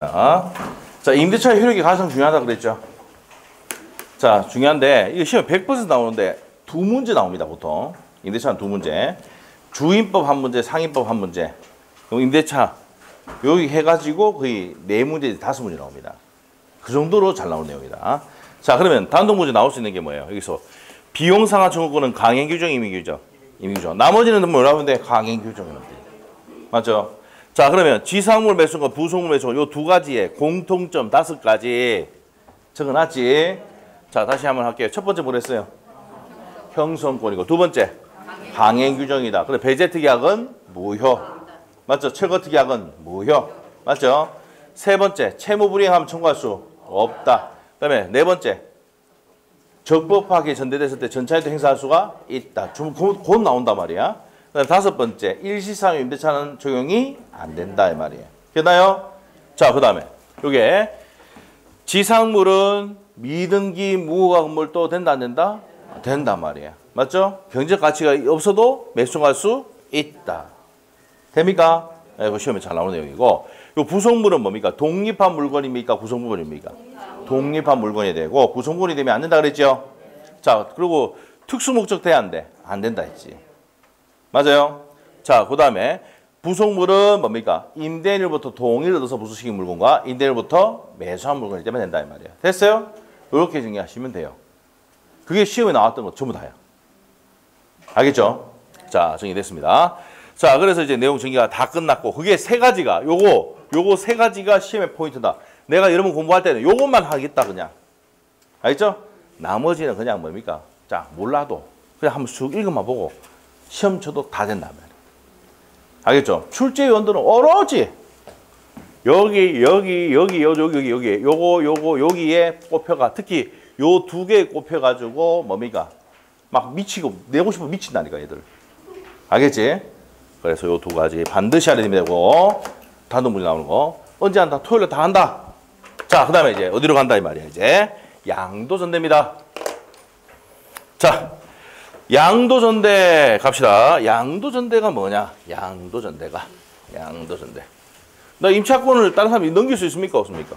자, 임대차의 효력이 가장 중요하다 그랬죠. 자, 중요한데 이거 시험 100% 나오는데 두 문제 나옵니다. 보통 임대차는 두 문제, 주임법 한 문제, 상임법 한 문제. 그럼 임대차 여기 해가지고 거의 4문제, 5문제 나옵니다. 그 정도로 잘 나오는 내용이다. 자, 그러면 단독 문제 나올 수 있는 게 뭐예요? 여기서 비용 상하 청구권은 강행 규정, 임의 규정, 임의 규정. 나머지는 뭐라고 하는데 강행 규정이라고 돼요. 맞죠? 자, 그러면 지상물 매수과 부속물 매수 요 두 가지의 공통점 5가지 적어놨지. 자, 다시 한번 할게요. 첫 번째 뭐랬어요? 형성권이고, 두 번째 강행 규정이다. 그래, 배제특약은 무효. 맞죠? 철거특약은 무효. 맞죠? 세 번째 채무불이행하면 청구할 수 없다. 그다음에 네 번째 적법하게 전대됐을 때 전차에도 행사할 수가 있다. 곧 나온단 말이야. 그다음에 다섯 번째 일시상의 임대차는 적용이 안 된다 이 말이에요. 됐나요? 자, 그다음에 요게 지상물은 미등기 무허가 건물도 된다 안 된다? 된단 말이에요. 맞죠? 경제적 가치가 없어도 매수할 수 있다. 됩니까? 네, 이거 시험에 잘 나오는 내용이고, 요 부속물은 뭡니까? 독립한 물건입니까? 구성물입니까? 독립한 물건이 되고 구성물이 되면 안 된다 그랬죠? 자, 그리고 특수목적 돼야 안 돼? 안 된다 했지. 맞아요? 자, 그 다음에 부속물은 뭡니까? 임대인으로부터 동의를 얻어서 부수시킨 물건과 임대인으로부터 매수한 물건이 되면 된다 이 말이에요. 됐어요? 이렇게 정리하시면 돼요. 그게 시험에 나왔던 거 전부 다야. 알겠죠? 자, 정리됐습니다. 자, 그래서 이제 내용 정리가 다 끝났고, 그게 세 가지가 요거 세 가지가 시험의 포인트다. 내가 여러분 공부할 때는 요것만 하겠다 그냥. 알겠죠? 나머지는 그냥 뭡니까? 자, 몰라도 그냥 한번 쑥 읽어만 보고 시험 쳐도 다 된단 말이에요. 알겠죠? 출제위원들은 어려웠지. 여기에 꼽혀가, 특히 요 두 개 꼽혀가지고 뭡니까? 막 미치고 내고 싶으면 미친다니까 얘들. 알겠지? 그래서 요 두 가지 반드시 알아야 되고, 단독 문제 나오는 거 언제 한다? 토요일에 다 한다. 자, 그 다음에 이제 어디로 간다 이 말이야. 이제 양도전대입니다. 자, 양도전대 갑시다. 양도전대가 뭐냐? 양도전대. 나 임차권을 다른 사람이 넘길 수 있습니까? 없습니까?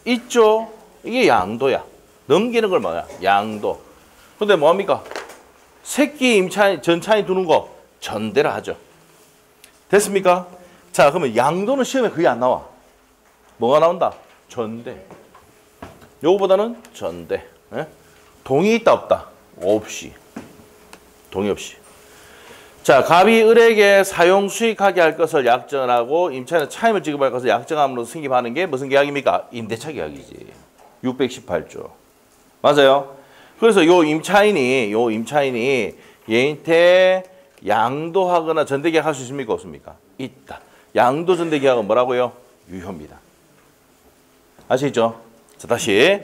있죠. 이게 양도야. 넘기는 걸 뭐야? 양도. 근데 뭐합니까? 새끼 임차인, 전차인 두는 거 전대라 하죠. 됐습니까? 자, 그러면 양도는 시험에 거의 안 나와. 뭐가 나온다? 전대. 요거보다는 전대. 예? 동의 있다 없다? 없이. 동의 없이. 자, 갑이 을에게 사용 수익하게 할 것을 약정하고 임차인은 차임을 지급할 것을 약정함으로 승인하는 게 무슨 계약입니까? 임대차 계약이지. 618조. 맞아요? 그래서 요 임차인이 얘한테 양도하거나 전대계약 할 수 있습니까? 없습니까? 있다. 양도 전대계약은 뭐라고요? 유효입니다. 아시겠죠? 자, 다시.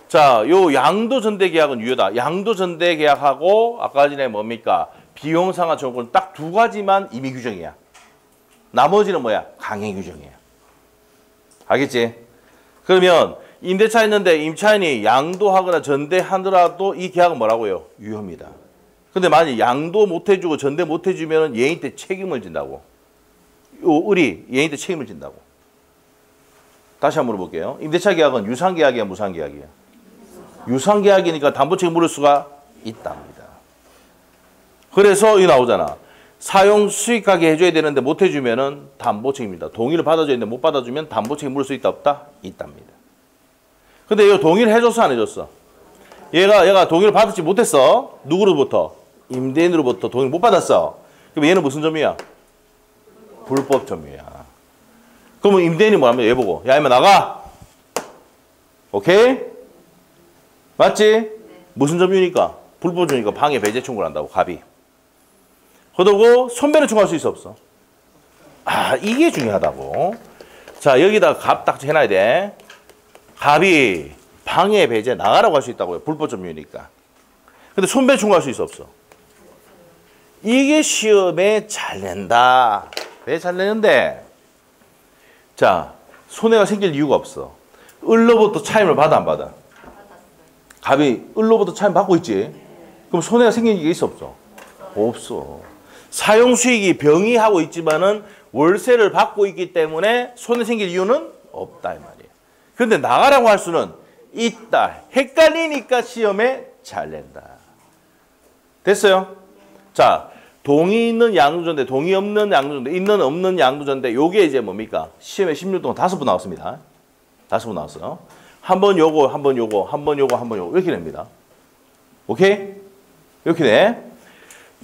자, 요 양도 전대계약은 유효다. 양도 전대계약하고 아까 전에 뭡니까? 비용 상하 청구권 딱 두 가지만 임의 규정이야. 나머지는 뭐야? 강행 규정이야. 알겠지? 그러면 임대차 있는데 임차인이 양도하거나 전대하더라도 이 계약은 뭐라고요? 유효입니다. 근데 만약 양도 못 해주고 전대 못 해주면 얘한테 책임을 진다고. 요 을이 얘한테 책임을 진다고. 다시 한번 물어볼게요. 임대차 계약은 유상계약이야, 무상계약이야? 유상계약이니까 담보책임 물을 수가 있답니다. 그래서 이 나오잖아. 사용 수익하게 해줘야 되는데 못 해주면은 담보책임이다. 동의를 받아줘야 되는데 못 받아주면 담보책임 물을 수 있다 없다? 있답니다. 근데 이거 동의를 해줬어 안 해줬어? 얘가 동의를 받지 못했어. 누구로부터? 임대인으로부터 동의를 못 받았어. 그럼 얘는 무슨 점이야? 불법 점유야. 그러면 임대인이 뭐하면 얘 보고 야 이만 나가. 오케이? 맞지? 네. 무슨 점유니까? 불법 점유니까 방해 배제 청구를 한다고 갑이. 그러고 손배는 청구할 수 있어 없어? 아, 이게 중요하다고. 자, 여기다 갑 딱 해놔야 돼. 갑이 방해 배제 나가라고 할 수 있다고요. 불법 점유니까. 근데 손배 청구할 수 있어 없어? 이게 시험에 잘 낸다. 왜 잘 내는데? 자, 손해가 생길 이유가 없어. 을로부터 차임을 받아 안 받아? 갑이 을로부터 차임 받고 있지? 그럼 손해가 생긴 게 있어 없어? 없어. 사용 수익이 병이하고 있지만은 월세를 받고 있기 때문에 손해 생길 이유는 없다 이 말이에요. 근데 나가라고 할 수는 있다. 헷갈리니까 시험에 잘 낸다. 됐어요? 자, 동의 있는 양도전대, 동의 없는 양도전대, 있는 없는 양도전대. 요게 이제 뭡니까? 시험에 16 동안 5번 나왔습니다. 5번 나왔어요. 한 번 요거, 한 번 요거, 한 번 요거, 한 번 요거 이렇게 됩니다. 오케이? 이렇게 돼.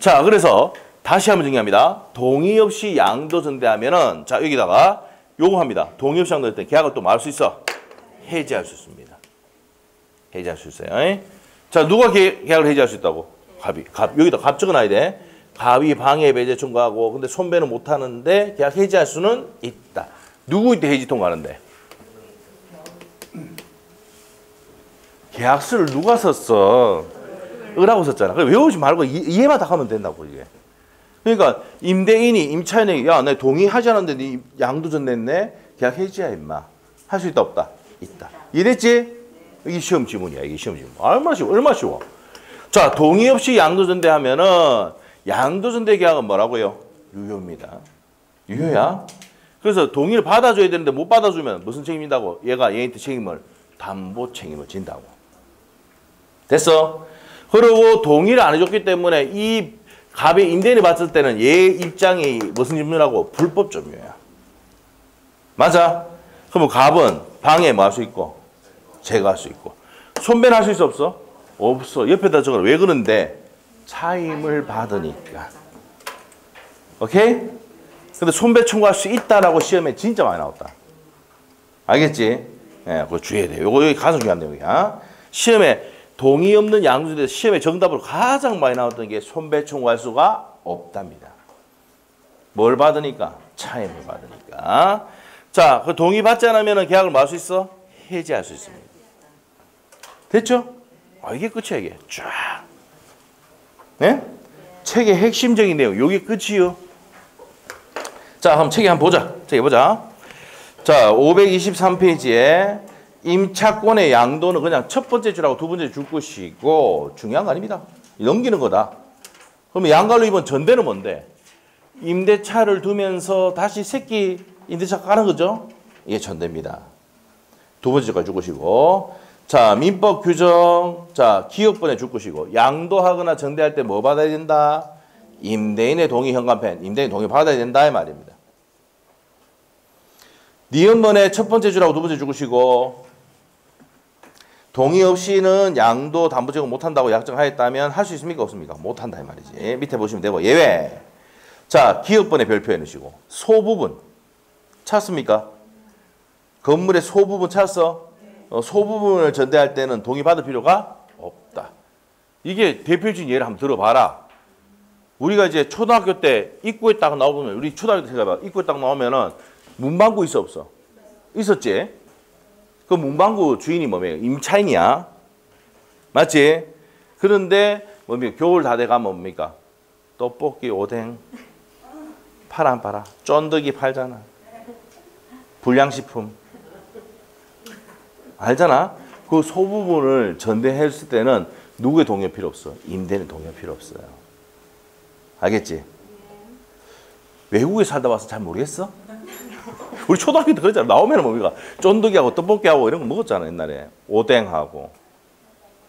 자, 그래서 다시 한번 정리합니다. 동의 없이 양도전대하면은 자, 여기다가 요거 합니다. 동의 없이 양도전대 계약을 또 뭐 할 수 있어? 해지할 수 있습니다. 해지할 수 있어요. 자, 누가 계약을 해지할 수 있다고? 갑이. 여기다 갑 적어놔야 돼. 갑이 방해 배제 청구하고 근데 손배는 못 하는데 계약 해지할 수는 있다. 누구한테 해지 통과하는데? 계약서를 누가 썼어? 으라고 썼잖아. 그래 외우지 말고 이해만 딱 하면 된다고 이게. 그러니까 임대인이 임차인에게 야, 내 동의하지 않았는데 네 양도전 냈네. 계약 해지야 임마. 할 수 있다 없다? 있다. 이해됐지? 이게 시험 지문이야. 이게 시험 지문. 얼마나 쉬워? 얼마나 쉬워? 자, 동의 없이 양도전대 하면은 양도전대 계약은 뭐라고요? 유효입니다. 유효야. 그래서 동의를 받아줘야 되는데 못 받아주면 무슨 책임진다고? 얘가 얘한테 책임을 담보 책임을 진다고. 됐어? 그리고 동의를 안 해줬기 때문에 이 갑이 임대인이 봤을 때는 얘 입장이 무슨 점유라고? 불법 점유야. 맞아? 그러면 갑은 방해 뭐 할 수 있고 제거할 수 있고 손배는 할 수 있어 없어? 없어. 옆에다 적어라. 왜 그런데? 차임을 받으니까. 오케이? 근데 손배 청구할 수 있다라고 시험에 진짜 많이 나왔다. 알겠지? 예, 그거 주의해야 돼. 요거 여기 가장 중요한 내용이야. 시험에 동의 없는 양도전대 시험에 정답으로 가장 많이 나왔던 게 손배 청구할 수가 없답니다. 뭘 받으니까? 차임을 받으니까. 자, 그 동의 받지 않으면 계약을 뭐 할 수 있어? 해지할 수 있습니다. 됐죠? 이게 끝이야 이게. 쫙. 네? 책의 핵심적인 내용. 요게 끝이요. 자, 그럼 책에 한번 보자. 책에 보자. 자, 523페이지에 임차권의 양도는 그냥 첫 번째 줄하고 두 번째 줄 것이고 중요한 거 아닙니다. 넘기는 거다. 그러면 양갈로 이번 전대는 뭔데? 임대차를 두면서 다시 새끼 임대차 까는 거죠? 이게 전대입니다. 두 번째 줄까지 줄 것이고 자, 민법 규정, 자, 기업번에 줄 것이고 양도하거나 전대할 때 뭐 받아야 된다? 임대인의 동의 현관펜, 임대인 동의 받아야 된다 이 말입니다. 니은번에 첫 번째 줄하고 두 번째 줄 것이고 동의 없이는 양도 담보 제공 못한다고 약정하였다면 할 수 있습니까? 없습니까? 못한다 이 말이지. 밑에 보시면 되고 예외. 자, 기업번에 별표해 놓으시고 소부분 찾습니까? 건물의 소부분 찾았어? 소부분을 전대할 때는 동의 받을 필요가 없다. 이게 대표적인 예를 한번 들어봐라. 우리가 이제 초등학교 때 입구에 딱 나오면 우리 초등학교 때 생각해봐. 입구에 딱 나오면은 문방구 있어 없어? 있었지? 그 문방구 주인이 뭡니까? 임차인이야. 맞지? 그런데 뭡니까? 겨울 다 돼가면 뭡니까? 떡볶이, 오뎅 팔아 안 팔아? 쫀득이 팔잖아. 불량식품. 알잖아? 그 소부분을 전대했을 때는 누구의 동의 필요 없어? 임대인의 동의 필요 없어요. 알겠지? 외국에 살다 와서 잘 모르겠어? 우리 초등학교 때 그랬잖아. 나오면 뭡니까? 쫀득이하고 떡볶이하고 이런 거 먹었잖아, 옛날에. 오뎅하고.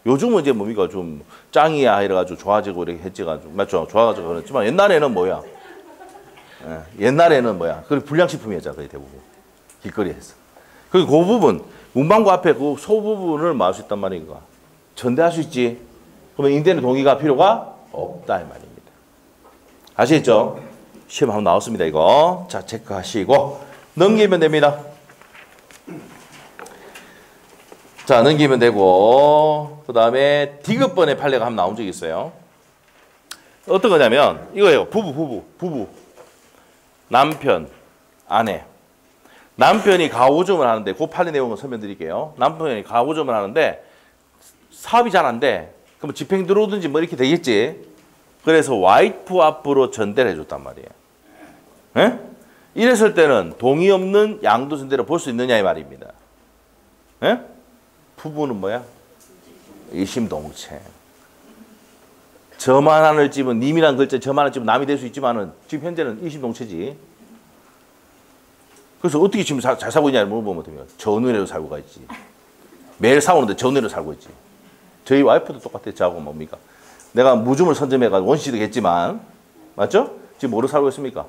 요즘은 이제 뭡니까? 좀 짱이야 이래가지고 좋아지고 이렇게 했지가지고. 맞죠? 좋아가지고 그랬지만 옛날에는 뭐야? 옛날에는 뭐야? 그 불량식품이었잖아, 거의 대부분. 길거리에서. 그리고 그 부분, 문방구 앞에 그 소부분을 뭐 할 수 있단 말인가? 전대할 수 있지. 그러면 임대인의 동의가 필요가 없다, 이 말입니다. 아시겠죠? 시험 한번 나왔습니다, 이거. 자, 체크하시고. 넘기면 됩니다. 자, 넘기면 되고. 그 다음에 디귿번의 판례가 한번 나온 적이 있어요. 어떤 거냐면, 이거예요. 부부. 남편, 아내. 남편이 가구점을 하는데 그 판례 내용을 설명드릴게요. 남편이 가구점을 하는데 사업이 잘 안 돼. 그럼 집행 들어오든지 뭐 이렇게 되겠지. 그래서 와이프 앞으로 전대를 해줬단 말이에요. 에? 이랬을 때는 동의 없는 양도 전대를 볼 수 있느냐 이 말입니다. 에? 부부는 뭐야? 이심동체. 저만 하는 집은 님이란 글자 저만 하는 집은 남이 될 수 있지만은 지금 현재는 이심동체지. 그래서 어떻게 지금 잘 살고 있냐를 물어보면 됩니다. 전우회로 살고 있지. 매일 사오는데 전우회로 살고 있지. 저희 와이프도 똑같아요. 저하고 뭡니까? 내가 무좀을 선점해가지고 원시도 했지만, 맞죠? 지금 뭐로 살고 있습니까?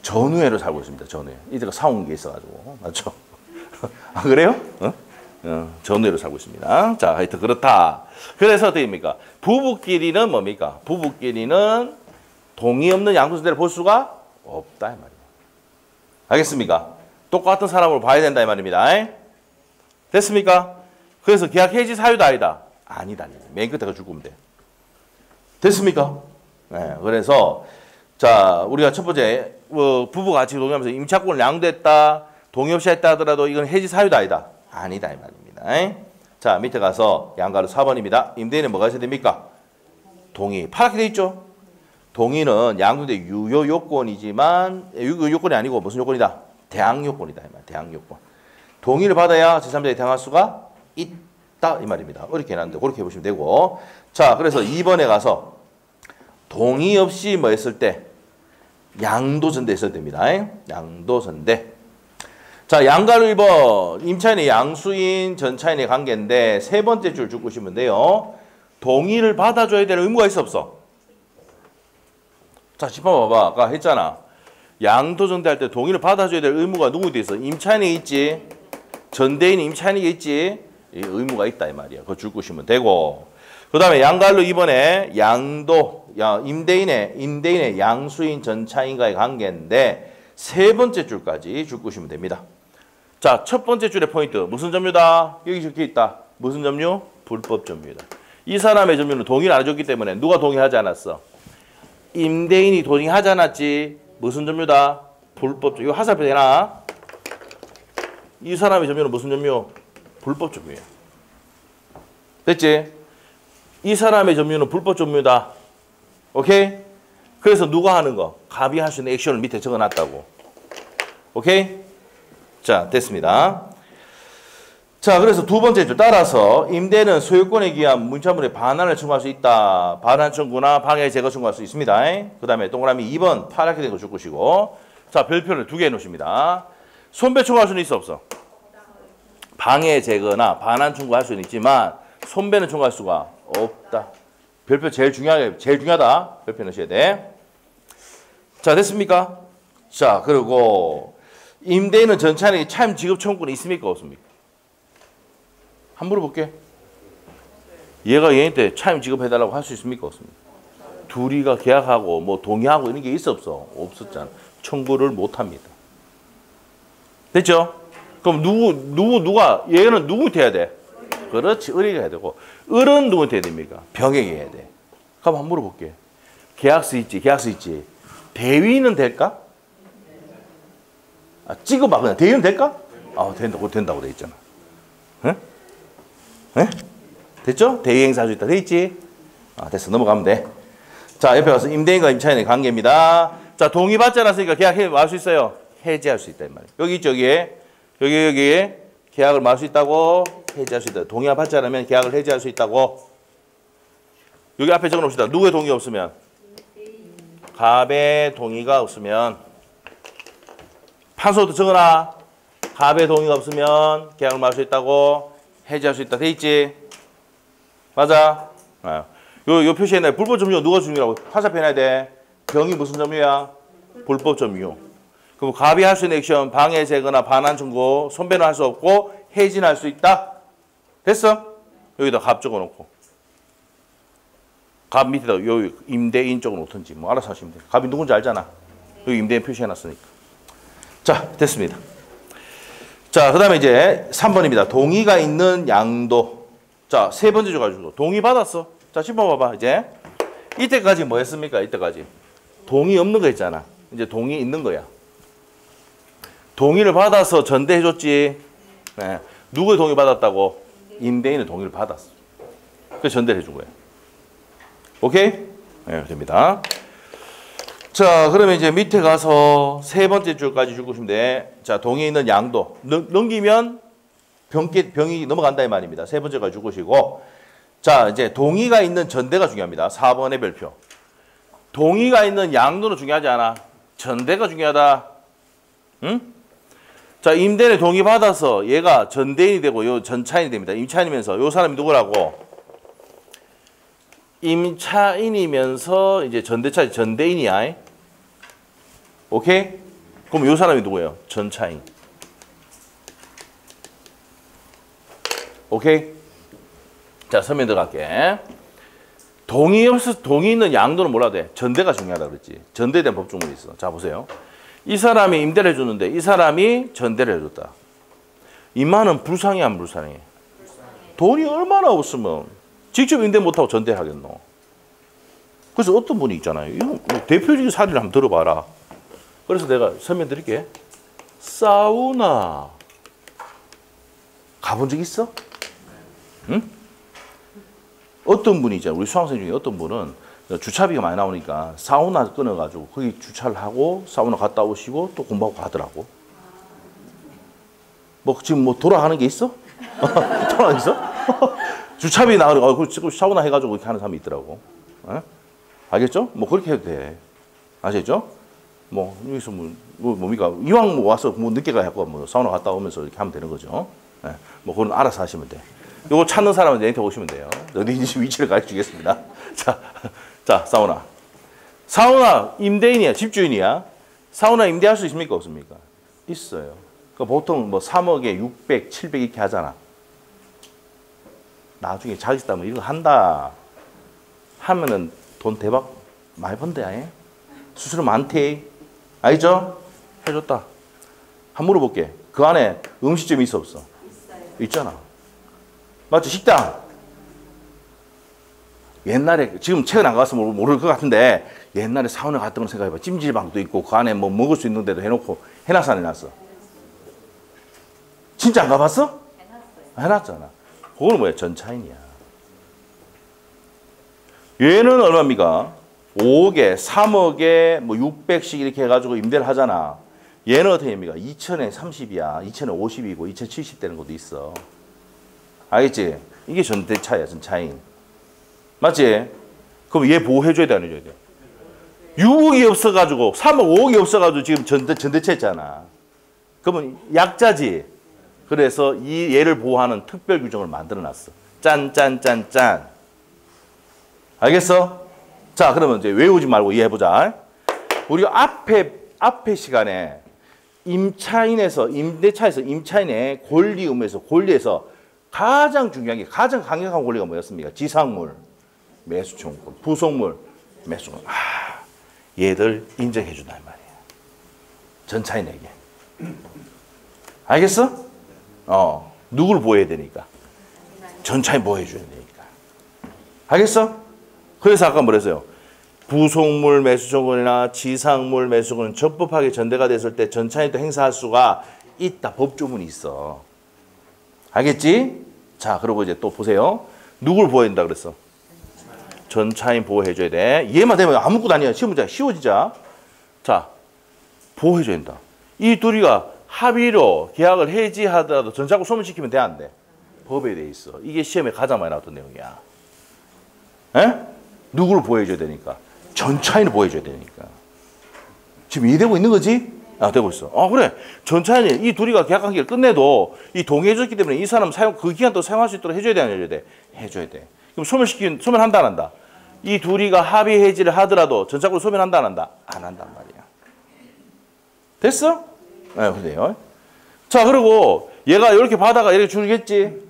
전우회로 살고 있습니다. 전우회. 이제가 사온 게 있어가지고. 맞죠? 아, 그래요? 전우회로 살고 있습니다. 자, 하여튼 그렇다. 그래서 어떻게 됩니까? 부부끼리는 뭡니까? 부부끼리는 동의 없는 양도선대를 볼 수가 없다. 이 말이에요. 알겠습니까? 똑같은 사람으로 봐야 된다. 이 말입니다. 됐습니까? 그래서 계약 해지 사유다 아니다? 아니다. 맨 끝에 줄 거면 돼. 됐습니까? 네, 그래서 자 우리가 첫 번째 부부가 같이 동의하면서 임차권을 양도했다. 동의 없이 했다 하더라도 이건 해지 사유다 아니다? 아니다 이 말입니다. 자 밑에 가서 양가로 4번입니다. 임대인은 뭐가 있어야 됩니까? 동의. 파랗게 돼 있죠? 동의는 양도대 유효 요건이지만 유효 요건이 아니고 무슨 요건이다? 대항 요건이다 이 말. 대항 요건. 동의를 받아야 제3자에 대항할 수가 있다 이 말입니다. 어렵게 해놨는데 그렇게 보시면 되고. 자 그래서 2번에 가서 동의 없이 뭐 했을 때 양도전대 했어야 됩니다. 양도전대. 자 양가로 1번 임차인의 양수인 전차인의 관계인데 세 번째 줄 쭉 보시면 돼요. 동의를 받아줘야 될 의무가 있어 없어? 자 짚어봐봐. 아까 했잖아. 양도전대 할 때 동의를 받아줘야 될 의무가 누구한테 있어? 임차인이 있지. 전대인이 임차인이 있지. 이 의무가 있다 이 말이야. 그거 줄 보시면 되고. 그 다음에 양가로 2번에 임대인의 양수인 전차인과의 관계인데 세 번째 줄까지 줄 보시면 됩니다. 자, 첫 번째 줄의 포인트 무슨 점유다? 여기 적혀 있다. 무슨 점유? 불법 점유다. 이 사람의 점유는 동의를 안 해줬기 때문에 누가 동의하지 않았어? 임대인이 동의하지 않았지. 무슨 점유다? 불법 점유. 이거 화살표 되나? 이 사람의 점유는 무슨 점유? 불법 점유야. 됐지? 이 사람의 점유는 불법 점유다. 오케이? 그래서 누가 하는 거? 갑이 할 수 있는 액션을 밑에 적어놨다고. 오케이? 자, 됐습니다. 자, 그래서 두 번째 줄 따라서 임대는 소유권에 기한 문자물에 반환을 청구할 수 있다. 반환 청구나 방해 제거 청구할 수 있습니다. 그 다음에 동그라미 2번 파랗게 된 거 줄 것이고. 자, 별표를 2개 해놓으십니다. 손배 청구할 수는 있어 없어? 방해 제거나 반환 청구할 수는 있지만 손배는 청구할 수가 없다. 별표 제일 중요하다. 별표 넣으셔야 돼. 자, 됐습니까? 자, 그리고 임대인은 전차인에게 차임 지급 청구권이 있습니까? 없습니까? 한번 물어볼게. 얘가 얘한테 차임 지급해달라고 할 수 있습니까? 없습니까? 둘이가 계약하고 뭐 동의하고 이런 게 있어 없어? 없었잖아. 청구를 못합니다. 됐죠? 그럼 누가 얘는 누구한테 해야 돼? 그렇지. 을이가 해야 되고. 을은 누구한테 해야 됩니까? 병에게 해야 돼. 그럼 한번 물어볼게. 계약서 있지. 대위는 될까? 아, 찍어봐. 그냥 대위는 될까? 아, 된다고 돼 있잖아. 응? 응? 됐죠? 대위 행사할 수 있다. 돼 있지? 아, 됐어. 넘어가면 돼. 자, 옆에 가서 임대인과 임차인의 관계입니다. 자, 동의받지 않았으니까 계약해 할 수 있어요? 해지할 수 있다. 이 말이에요. 여기 있죠, 여기에 계약을 말 수 있다고 해지할 수 있다. 동의가 받지 않으면 계약을 해지할 수 있다고. 여기 앞에 적어놓읍시다. 누구의 동의 없으면? 갑의 동의가 없으면. 판소도 적어놔. 갑의 동의가 없으면 계약을 말 수 있다고 해지할 수 있다. 돼 있지? 맞아? 요 표시해놔. 불법 점유 누가 중요라고 화살표 해놔야 돼. 병이 무슨 점유야? 불법 점유. 그럼 갑이 할 수 있는 액션 방해 제거나 반환 청구 손배는 할 수 없고 해지는 할 수 있다. 됐어? 여기다 갑 적어놓고 갑 밑에다 요 임대인 적어놓든지 뭐 알아서 하시면 돼. 갑이 누군지 알잖아. 여기 임대인 표시해놨으니까. 자, 됐습니다. 자, 그 다음에 이제 3번입니다. 동의가 있는 양도. 자, 세 번째 줄 가지고 동의 받았어. 자, 짚어봐봐. 이제 이때까지 뭐 했습니까? 이때까지 동의 없는 거 있잖아. 이제 동의 있는 거야. 동의를 받아서 전대해줬지. 네. 누구의 동의 받았다고? 임대인의 동의를 받았어. 그래서 전대를 해준 거야. 오케이? 네, 됩니다. 자, 그러면 이제 밑에 가서 세 번째 줄까지 줄 것이면 돼. 자, 동의에 있는 양도. 넘기면 병이 넘어간다 이 말입니다. 세 번째까지 줄 것이고. 자, 이제 동의가 있는 전대가 중요합니다. 4번의 별표. 동의가 있는 양도는 중요하지 않아. 전대가 중요하다. 응? 자, 임대인의 동의 받아서 얘가 전대인이 되고 요 전차인이 됩니다. 임차인이면서 요 사람이 누구라고? 임차인이면서 이제 전대차 전대인이야. 오케이? 그럼 요 사람이 누구예요? 전차인. 오케이? 자, 서면 들어갈게. 동의 있는 양도는 몰라도 돼. 전대가 중요하다 그랬지. 전대에 대한 법조문이 있어. 자, 보세요. 이 사람이 임대를 해주는데 이 사람이 전대를 해줬다. 이 말은 불상이 안 불상해? 돈이 얼마나 없으면 직접 임대 못하고 전대하겠노. 그래서 어떤 분이 있잖아요. 이거 대표적인 사례를 한번 들어봐라. 그래서 내가 설명 드릴게. 사우나 가본 적 있어? 응? 어떤 분이 있잖아. 우리 수강생 중에 어떤 분은 주차비가 많이 나오니까 사우나 끊어가지고 거기 주차를 하고 사우나 갔다 오시고 또 공부하고 가더라고. 뭐 지금 뭐 돌아가는 게 있어? 돌아가는 게 있어? 주차비 나오니까 그 사우나 해가지고 그렇게 하는 사람이 있더라고. 에? 알겠죠? 뭐 그렇게 해도 돼. 아시겠죠? 뭐 여기서 뭡니까? 이왕 뭐 와서 뭐 늦게 가고 뭐 사우나 갔다 오면서 이렇게 하면 되는 거죠. 예. 뭐 그건 알아서 하시면 돼. 요거 찾는 사람은 내한테 오시면 돼요. 어디인지 위치를 가르쳐 주겠습니다. 자, 사우나. 사우나 임대인이야, 집주인이야. 사우나 임대할 수 있습니까, 없습니까? 있어요. 그러니까 보통 뭐 3억에 600, 700 이렇게 하잖아. 나중에 자기 있다면 이거 한다 하면은 돈 대박 많이 번대. 수수료 많대. 알죠? 해줬다. 한번 물어볼게. 그 안에 음식점이 있어 없어? 있어요. 있잖아. 맞죠? 식당. 옛날에 지금 최근 안 가서 모를 것 같은데 옛날에 사우나 갔던 걸 생각해봐. 찜질방도 있고 그 안에 뭐 먹을 수 있는 데도 해놓고 해놨어 안 해놨어? 진짜 안 가봤어? 해놨잖아. 그거는 뭐야? 전차인이야. 얘는 얼마입니까? 5억에 3억에 뭐 600씩 이렇게 해가지고 임대를 하잖아. 얘는 어떻게 됩니까? 2천에 30이야. 2천에 50이고 2천 70 되는 것도 있어. 알겠지? 이게 전대차야, 전차인. 맞지? 그럼 얘 보호해줘야 돼, 안 해줘야 돼? 6억이 없어가지고, 3억, 5억이 없어가지고 지금 전대차 했잖아. 그러면 약자지? 그래서 이 얘를 보호하는 특별 규정을 만들어 놨어. 짠. 알겠어? 자, 그러면 이제 외우지 말고 이해해보자. 우리가 앞에 시간에 임차인에서, 임대차에서 임차인의 권리 의무에서, 권리에서 가장 중요한 게, 가장 강력한 권리가 뭐였습니까? 지상물, 매수청구, 부속물, 매수청구. 얘들 인정해 준다 이 말이야. 전차인에게. 알겠어? 누굴 보호해야 되니까? 전차인 보호해 줘야 되니까. 알겠어? 그래서 아까 뭐랬어요? 부속물 매수청구나 지상물 매수청구는 적법하게 전대가 됐을 때 전차인도 행사할 수가 있다. 법조문이 있어. 알겠지? 자, 그리고 이제 또 보세요. 누굴 보호해야 된다 그랬어? 전차인 보호해줘야 돼. 이해만 되면 아무것도 아니야. 시험 문제 쉬워지자. 자, 보호해줘야 된다. 이 둘이가 합의로 계약을 해지하더라도 전차고 소멸시키면 돼, 안 돼? 법에 돼 있어. 이게 시험에 가장 많이 나왔던 내용이야. 에? 누구를 보호해줘야 되니까? 전차인을 보호해줘야 되니까. 지금 이해되고 있는 거지? 되고 있어. 그래. 전차인이 이 둘이가 계약 관계를 끝내도 이 동의해줬기 때문에 이 사람 그 기간 또 사용할 수 있도록 해줘야 돼, 안 해줘야 돼? 해줘야 돼. 그럼 소멸한다, 안 한다? 이 둘이가 합의 해지를 하더라도 전차고를 소멸한다, 안 한다? 안 한단 말이야. 됐어? 네, 그래요. 자, 그리고 얘가 이렇게 받아가 이렇게 주겠지?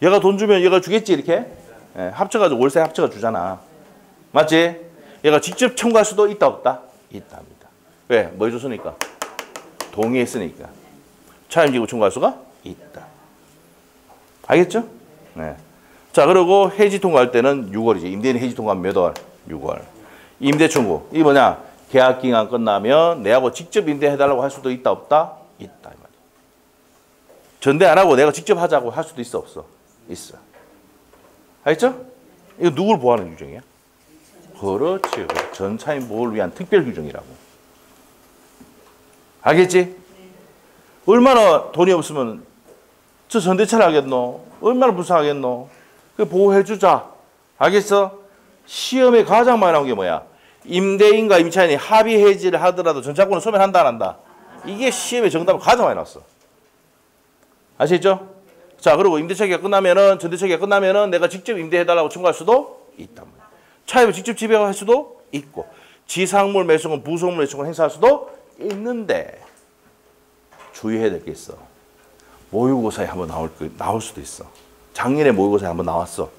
얘가 돈 주면 얘가 주겠지, 이렇게? 네, 합쳐가지고 월세 합쳐가 주잖아. 맞지? 얘가 직접 청구할 수도 있다, 없다? 있답니다. 왜? 뭐 해줬으니까? 동의했으니까. 차임지고 청구할 수가 있다. 알겠죠? 네. 자, 그리고 해지 통과할 때는 6월이지. 임대인 해지 통과하면 몇 월? 6월. 임대 청구. 이게 뭐냐? 계약 기간 끝나면 내하고 직접 임대해달라고 할 수도 있다, 없다? 있다. 이 말이야. 전대 안 하고 내가 직접 하자고 할 수도 있어, 없어? 있어. 알겠죠? 이거 누굴 보호하는 규정이야? 그렇지. 전차인 보호를 위한 특별 규정이라고. 알겠지? 얼마나 돈이 없으면 저 전대차를 하겠노? 얼마나 불쌍하겠노? 그 보호해주자. 알겠어? 시험에 가장 많이 나온 게 뭐야? 임대인과 임차인이 합의 해지를 하더라도 전차권을 소멸한다, 안 한다? 이게 시험에 정답을 가장 많이 나왔어. 아시겠죠? 자, 그리고 임대차 계약 끝나면은, 전대차 계약 끝나면은 내가 직접 임대해달라고 청구할 수도 있단 말이야. 차입을 직접 지배할 수도 있고, 지상물 매수권, 부속물 매수권 행사할 수도 있는데, 주의해야 될 게 있어. 모의고사에 한번 나올 수도 있어. 작년에 모의고사에 한번 나왔어.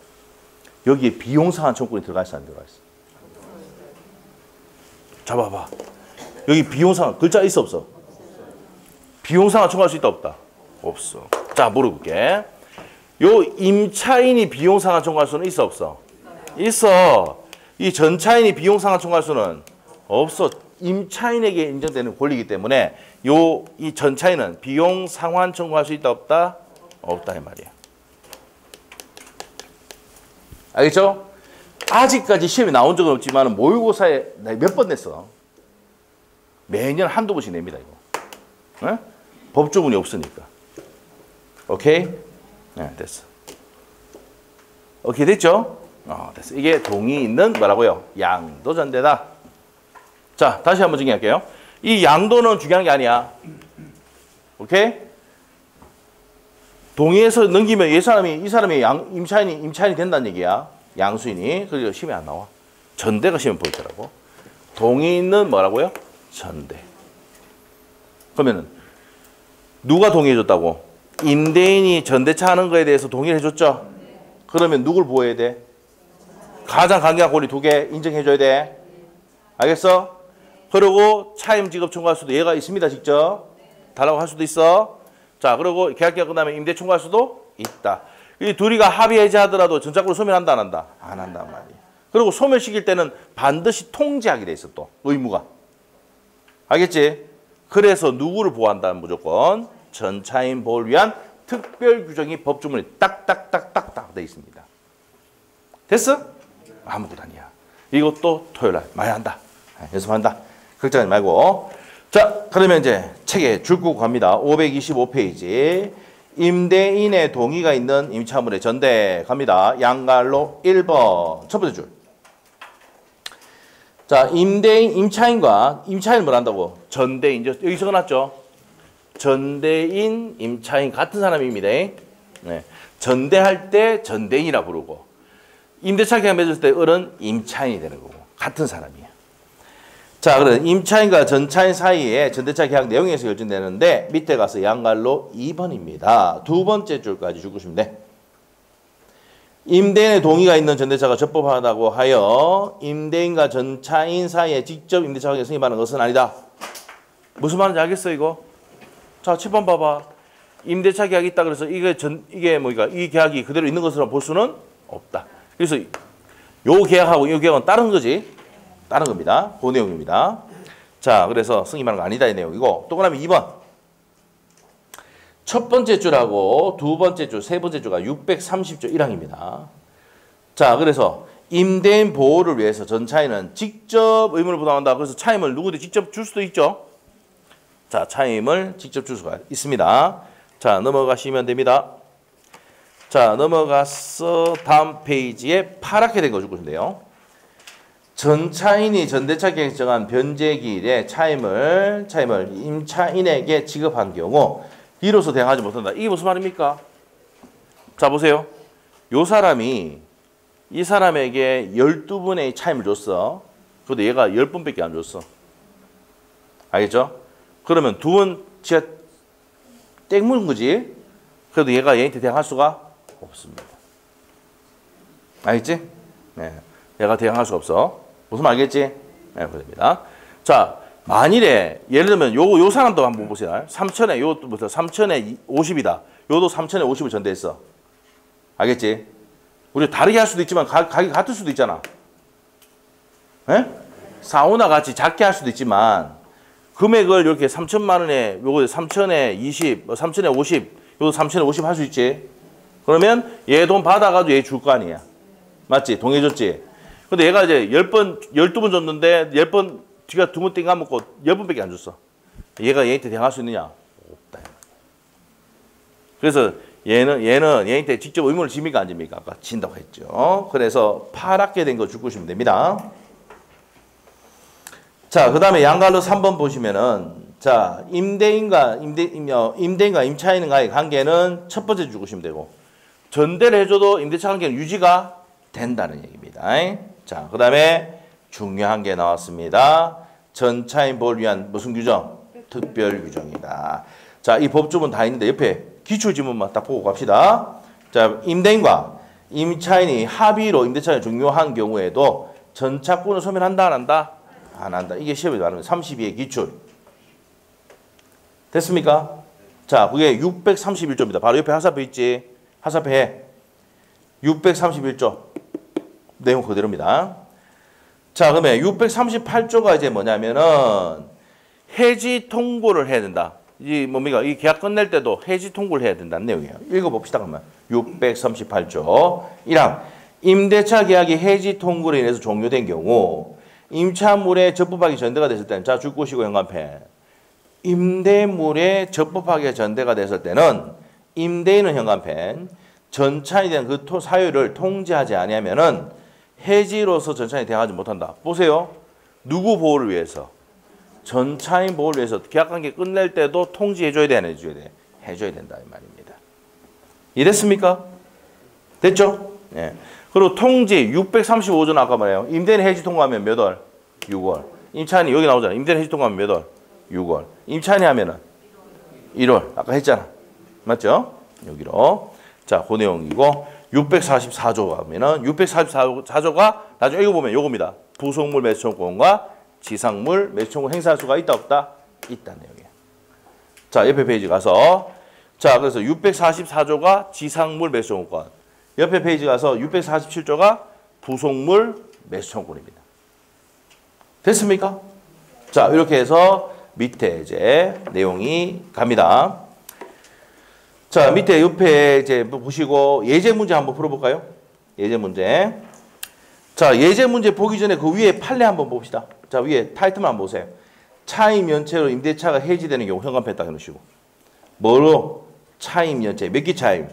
여기에 비용상한 청구권이 들어가 있어, 안 들어가 있어? 잡아봐. 여기 비용상한 글자 있어, 없어? 비용상한 청구할 수 있다, 없다? 없어. 자, 물어볼게. 요 임차인이 비용상한 청구할 수는 있어, 없어? 있어. 이 전차인이 비용상한 청구할 수는 없어. 임차인에게 인정되는 권리이기 때문에 이 전차인은 비용상환 청구할 수 있다, 없다? 없다 이 말이야. 알겠죠? 아직까지 시험에 나온 적은 없지만 모의고사에 몇 번 냈어. 매년 한두 번씩 냅니다, 이거. 어? 법조문이 없으니까. 오케이? 네, 됐어. 오케이, 됐죠? 됐어. 이게 동이 있는 뭐라고요? 양도전대다. 자, 다시 한번 정리할게요. 이 양도는 중요한 게 아니야. 오케이? 동의해서 넘기면 이 사람이 임차인이 된다는 얘기야. 양수인이. 그래서 시험에 안 나와. 전대가 시험에 보이더라고. 동의 있는 뭐라고요? 전대. 그러면은 누가 동의해줬다고? 임대인이 전대차 하는 거에 대해서 동의를 해줬죠? 그러면 누굴 보호해야 돼? 가장 강력한 권리 2개 인정해줘야 돼. 알겠어? 그리고 차임 지급 청구할 수도 얘가 있습니다, 직접. 달라고 할 수도 있어. 자, 그리고 계약기간 끝나면 임대 청구할 수도 있다. 이 둘이가 합의 해지하더라도 전자권을 소멸한다, 안 한다? 안 한단 말이야. 그리고 소멸시킬 때는 반드시 통지하게 돼 있어, 또. 의무가. 알겠지? 그래서 누구를 보호한다는 무조건 전차인 보호를 위한 특별 규정이 법조문에 딱딱딱딱딱 돼 있습니다. 됐어? 아무것도 아니야. 이것도 토요일날 많이 한다. 연습한다. 걱정하지 말고. 자, 그러면 이제 책에 줄고 갑니다. 525페이지. 임대인의 동의가 있는 임차물의 전대 갑니다. 양갈로 1번. 첫 번째 줄. 자, 임차인은 뭘 한다고? 전대인. 여기 적어놨죠? 전대인, 임차인 같은 사람입니다. 네. 전대할 때 전대인이라 부르고, 임대차 계약 맺을 때 을은 임차인이 되는 거고, 같은 사람이에요. 자, 그럼 임차인과 전차인 사이에 전대차 계약 내용에서 결정되는데 밑에 가서 양갈로 2번입니다. 두 번째 줄까지 주시면 돼. 임대인의 동의가 있는 전대차가 적법하다고 하여 임대인과 전차인 사이에 직접 임대차 계약에 승인하는 것은 아니다. 무슨 말인지 알겠어, 이거? 자, 7번 봐봐. 임대차 계약이 있다 그래서 이게 뭐니까 이 계약이 그대로 있는 것으로 볼 수는 없다. 그래서 요 계약하고 이 계약은 다른 거지. 다른 겁니다. 그 내용입니다. 자, 그래서 승인하는 거 아니다 이 내용이고, 또 그다음에 2번. 첫 번째 줄하고 두 번째 줄, 세 번째 줄가 630조 1항입니다. 자, 그래서 임대인 보호를 위해서 전차인은 직접 의무를 부담한다. 그래서 차임을 누구한테 직접 줄 수도 있죠. 자, 차임을 직접 줄 수가 있습니다. 자, 넘어가시면 됩니다. 자, 넘어가서 다음 페이지에 파랗게 된 거 줄 것인데요. 전차인이 전대차 계획 정한 변제기일에 차임을 임차인에게 지급한 경우 이로써 대항하지 못한다. 이게 무슨 말입니까? 자, 보세요. 요 사람이 이 사람에게 12분의 차임을 줬어. 그런데 얘가 10분밖에 안 줬어. 알겠죠? 그러면 두 번 지가 땡 묻은 거지. 그래도 얘가 얘한테 대항할 수가 없습니다. 알겠지? 네. 얘가 대항할 수 없어. 무슨 말 알겠지? 네, 그렇습니다. 자, 만일에 예를 들면 요 사람도 한번 보세요. 3천에 요부터 3천에 50이다. 요도 3천에 50을 전대했어. 알겠지? 우리 다르게 할 수도 있지만 가격이 같을 수도 있잖아. 예? 사우나 같이 작게 할 수도 있지만 금액을 이렇게 3천만 원에 요거 3천에 20, 3천에 50, 요도 3천에 50 할 수 있지. 그러면 얘 돈 받아가지고 얘 줄 거 아니야. 맞지? 동해줬지? 근데 얘가 이제 12번 줬는데 10번 지가 두 번 땡 까먹고 10번밖에 안 줬어. 얘가 얘한테 대항할 수 있느냐? 없다. 그래서 얘는 얘한테 직접 의무를 집니까 안 집니까? 아까 진다고 했죠. 그래서 파랗게 된 거 줄 것이면 됩니다. 자, 그 다음에 양갈로 3번 보시면은 자, 임대인과 임차인과의 관계는 첫 번째 주시면 되고, 전대를 해줘도 임대차 관계는 유지가 된다는 얘기입니다. 자, 그 다음에 중요한 게 나왔습니다. 전차인 보호를 위한 무슨 규정? 특별 규정이다. 자, 이 법조문 다 있는데 옆에 기출지문만 딱 보고 갑시다. 자, 임대인과 임차인이 합의로 임대차를 종료한 경우에도 전차권을 소멸한다, 안 한다? 안 한다. 이게 시험에 말하는 32의 기출. 됐습니까? 자, 그게 631조입니다. 바로 옆에 하사표 있지? 하사표 해. 631조. 내용 그대로입니다. 자, 그러면 638조가 이제 뭐냐면은 해지 통고를 해야 된다. 이 뭡니까? 이 계약 끝낼 때도 해지 통고를 해야 된다는 내용이에요. 읽어봅시다, 그러면. 638조. 1항. 임대차 계약이 해지 통고로 인해서 종료된 경우 임차물에 적법하게 전대가 됐을 때는, 자, 줄것이고 현관펜. 임대물에 적법하게 전대가 됐을 때는 임대인은 현관펜, 전차인에 대한 그 사유를 통지하지 아니하면은 해지로서 전차인이 대항하지 못한다. 보세요. 누구 보호를 위해서? 전차인 보호를 위해서 계약관계 끝낼 때도 통지해줘야 돼, 안 해줘야 돼? 해줘야 된다 이 말입니다. 이해됐습니까? 됐죠? 예. 그리고 통지 635조는 아까 말해요. 임대인 해지 통과하면 몇 월? 6월. 임차인이 여기 나오잖아. 임대인 해지 통과하면 몇 월? 6월. 임차인이 하면은 1월. 아까 했잖아. 맞죠? 여기로. 자, 그 내용이고 644조 가면은 644조가 나중에 읽어보면 요겁니다. 부속물 매수청구권과 지상물 매수청구권 행사할 수가 있다 없다? 있다는 내용이에요. 자, 옆에 페이지 가서 자, 그래서 644조가 지상물 매수청구권, 옆에 페이지 가서 647조가 부속물 매수청구권입니다. 됐습니까? 자, 이렇게 해서 밑에 이제 내용이 갑니다. 자, 밑에 옆에 이제 보시고 예제 문제 한번 풀어볼까요? 예제 문제. 자, 예제 문제 보기 전에 그 위에 판례 한번 봅시다. 자, 위에 타이틀만 한번 보세요. 차임 연체로 임대차가 해지되는 경우 현관펜 딱 해놓으시고. 뭐로? 차임 연체. 몇 기 차임?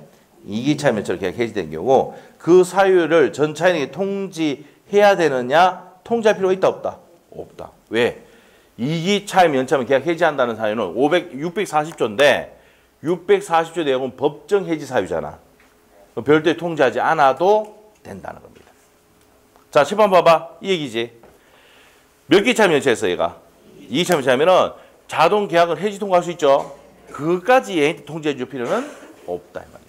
2기 차임 연체로 계약 해지되는 경우 그 사유를 전 차인에게 통지해야 되느냐? 통지할 필요가 있다 없다? 없다. 왜? 2기 차임 연체하면 계약 해지한다는 사유는 640조인데 640조 내용은 법정 해지 사유잖아. 별도의 통지하지 않아도 된다는 겁니다. 자, 10번 봐봐. 이 얘기지. 몇 기 차임 연체했어, 얘가? 2기 차임 연체하면은 자동 계약을 해지 통과할 수 있죠. 그것까지 얘한테 통지해 줄 필요는 없다, 이 말이야.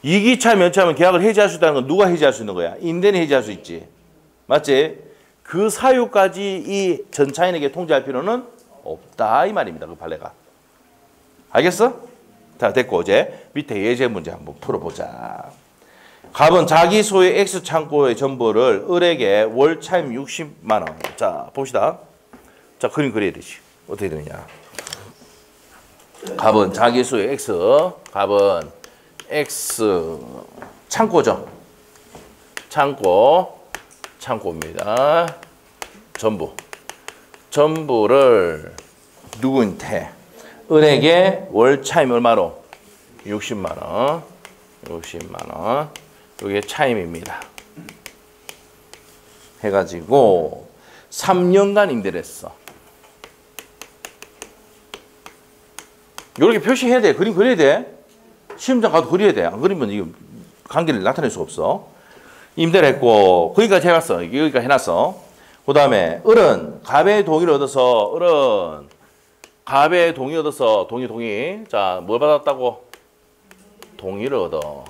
2기 차임 연체하면 계약을 해지할 수 있다는 건 누가 해지할 수 있는 거야? 임대인이 해지할 수 있지. 맞지? 그 사유까지 이 전차인에게 통지할 필요는 없다, 이 말입니다. 그 판례가. 알겠어? 자, 됐고 이제 밑에 예제 문제 한번 풀어보자. 갑은 자기 소유의 X 창고의 전부를 을에게 월 차임 60만 원. 자, 봅시다. 자, 그림 그려야 되지. 어떻게 되느냐. 갑은 자기 소유의 X. 갑은 X 창고죠. 창고입니다. 전부를 누구한테? 을에게 월 차임 얼마로? 60만 원. 60만 원. 이게 차임입니다. 해가지고 3년간 임대를 했어. 이렇게 표시해야 돼. 그림 그려야 돼. 시험장 가도 그려야 돼. 안 그리면 이거 관계를 나타낼 수 없어. 임대를 했고 거기까지 해놨어. 여기까지 해놨어. 그 다음에 을은 갑의 동의를 얻어서 갑의 동의 얻어서 동의. 자, 뭘 받았다고? 동의를 얻었어.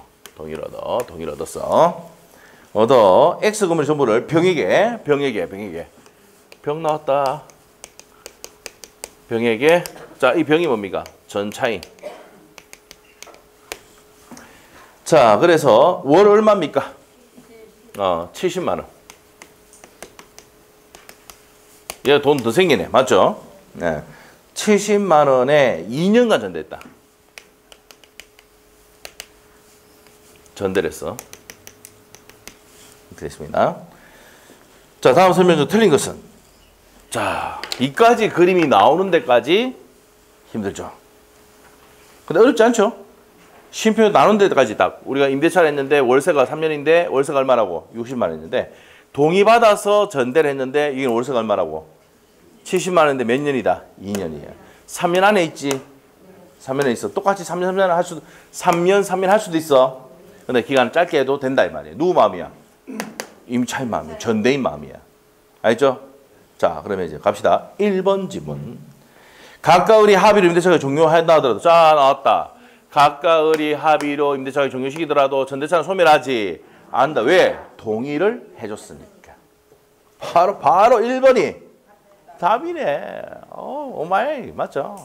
X 건물 전부를 병에게. 병 나왔다. 병에게. 자, 이 병이 뭡니까? 전차인. 자, 그래서 월 얼마입니까? 70만 원. 얘 돈 더 생기네. 맞죠? 네. 70만 원에 2년간 전대했다. 전대를 했어. 됐습니다. 자, 다음 설명 중 틀린 것은? 자, 이까지 그림이 나오는 데까지 힘들죠. 근데 어렵지 않죠? 쉼표 나눈 데까지 딱. 우리가 임대차를 했는데 월세가 3년인데 월세가 얼마라고? 60만 원 했는데 동의받아서 전대를 했는데 이게 월세가 얼마라고? 70만 원인데 몇 년이다? 2년이에요. 3년 안에 있지. 3년에 있어. 똑같이 3년 할 수도 3년 할 수도 있어. 근데 기간 짧게 해도 된다 이 말이에요. 누구 마음이야? 임차인 마음이야. 전대인 마음이야. 알죠? 자, 그러면 이제 갑시다. 1번 지문. 가까우리 합의로 임대차가 종료한다 하더라도 자, 나왔다. 가까우리 합의로 임대차가 종료시키더라도 전대차는 소멸하지 않는다. 왜? 동의를 해줬으니까. 바로 1번이 답이네. 오마이 맞죠?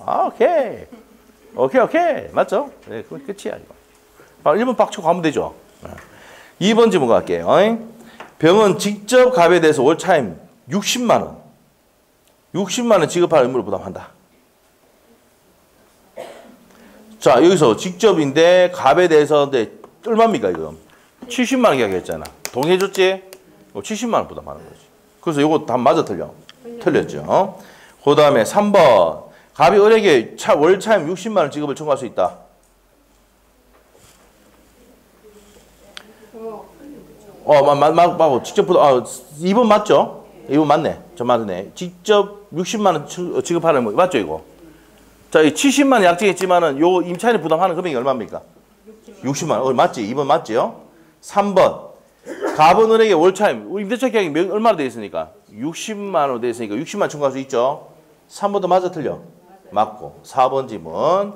오케이. 맞죠? 네, 그건 끝이야 이거. 바로 1번 빡치고 가면 되죠. 2번 지문 갈게요. 병은 직접 갑에 대해서 월 차임 60만 원. 60만 원 지급할 의무를 부담한다. 자, 여기서 직접인데 갑에 대해서 얼마입니까 이거? 70만 원 계약했잖아. 동의해줬지? 70만 원 부담하는 거지. 그래서 이거 답 맞아 틀려? 틀렸죠. 그 다음에 3번. 갑이 을에게 월 차임 60만 원 지급을 청구할 수 있다. 직접 부담, 2번 맞죠? 2번 맞네. 저 맞네. 직접 60만 원 지급하는 거 맞죠 이거? 자, 이 70만 원 약정했지만은 요 임차인이 부담하는 금액이 얼마입니까? 60만 원. 맞지? 2번 맞지요? 3번. 갑은 을에게 월 차임. 임대차 계약이 얼마나 돼 있으니까? 60만 원 돼 있으니까 60만 원 청구할 수 있죠? 3번도 맞아 틀려? 맞고. 4번 지문.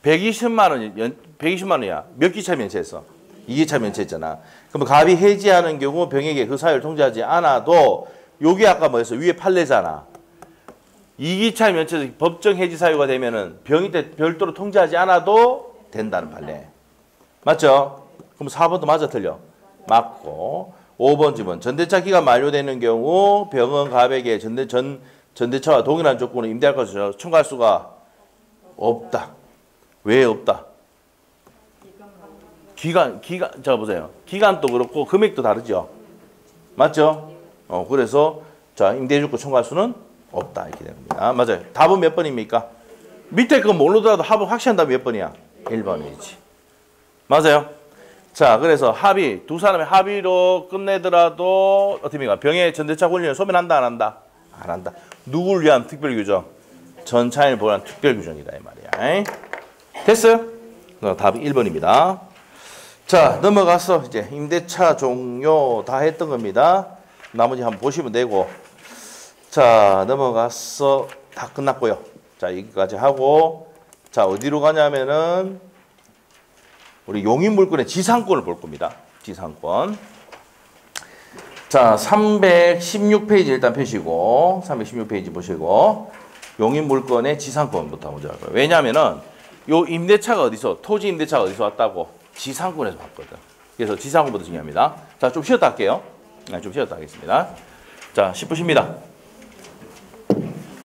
120만 원, 120만 원이야. 몇 기차 면체했어? 2기차 면체했잖아. 그럼 갑이 해지하는 경우 병에게 그 사유를 통지하지 않아도 요게 아까 뭐였어? 위에 판례잖아. 2기차 면체에서 법정 해지 사유가 되면은 병이 때 별도로 통지하지 않아도 된다는 판례. 맞죠? 그럼 4번도 맞아 틀려? 맞고. 5번 지문. 전대차 기간 만료되는 경우 병은 갑에게 전대차와 동일한 조건을 임대할 것을 청구할 수가 없다. 왜 없다? 자 보세요. 기간도 그렇고 금액도 다르죠. 맞죠? 그래서 자 임대주권 청구할 수는 없다 이렇게 되는 겁니다. 맞아요. 답은 몇 번입니까? 밑에 거 모르더라도 합은 확실한 답이 몇 번이야? 1번이지. 맞아요. 자 그래서 합의 두 사람의 합의로 끝내더라도 어떻습니까? 병의 전대차 권리는 소멸한다 안 한다? 안 한다. 누굴 위한 특별 규정? 전차인을 보호하는 특별 규정이다 이 말이야. 됐어요? 답이 1번입니다. 자 넘어가서 이제 임대차 종료 다 했던 겁니다. 나머지 한번 보시면 되고 자 넘어가서 다 끝났고요. 자 여기까지 하고 자 어디로 가냐면은 우리 용인물권의 지상권을 볼 겁니다. 지상권. 자 316페이지 일단 펴시고 316페이지 보시고 용인물권의 지상권부터 먼저 할 거예요. 왜냐하면은 요 임대차가 어디서 토지 임대차가 어디서 왔다고? 지상권에서 왔거든. 그래서 지상권부터 중요합니다. 자 좀 쉬었다 할게요. 좀 쉬었다 하겠습니다. 자 10분 쉽니다.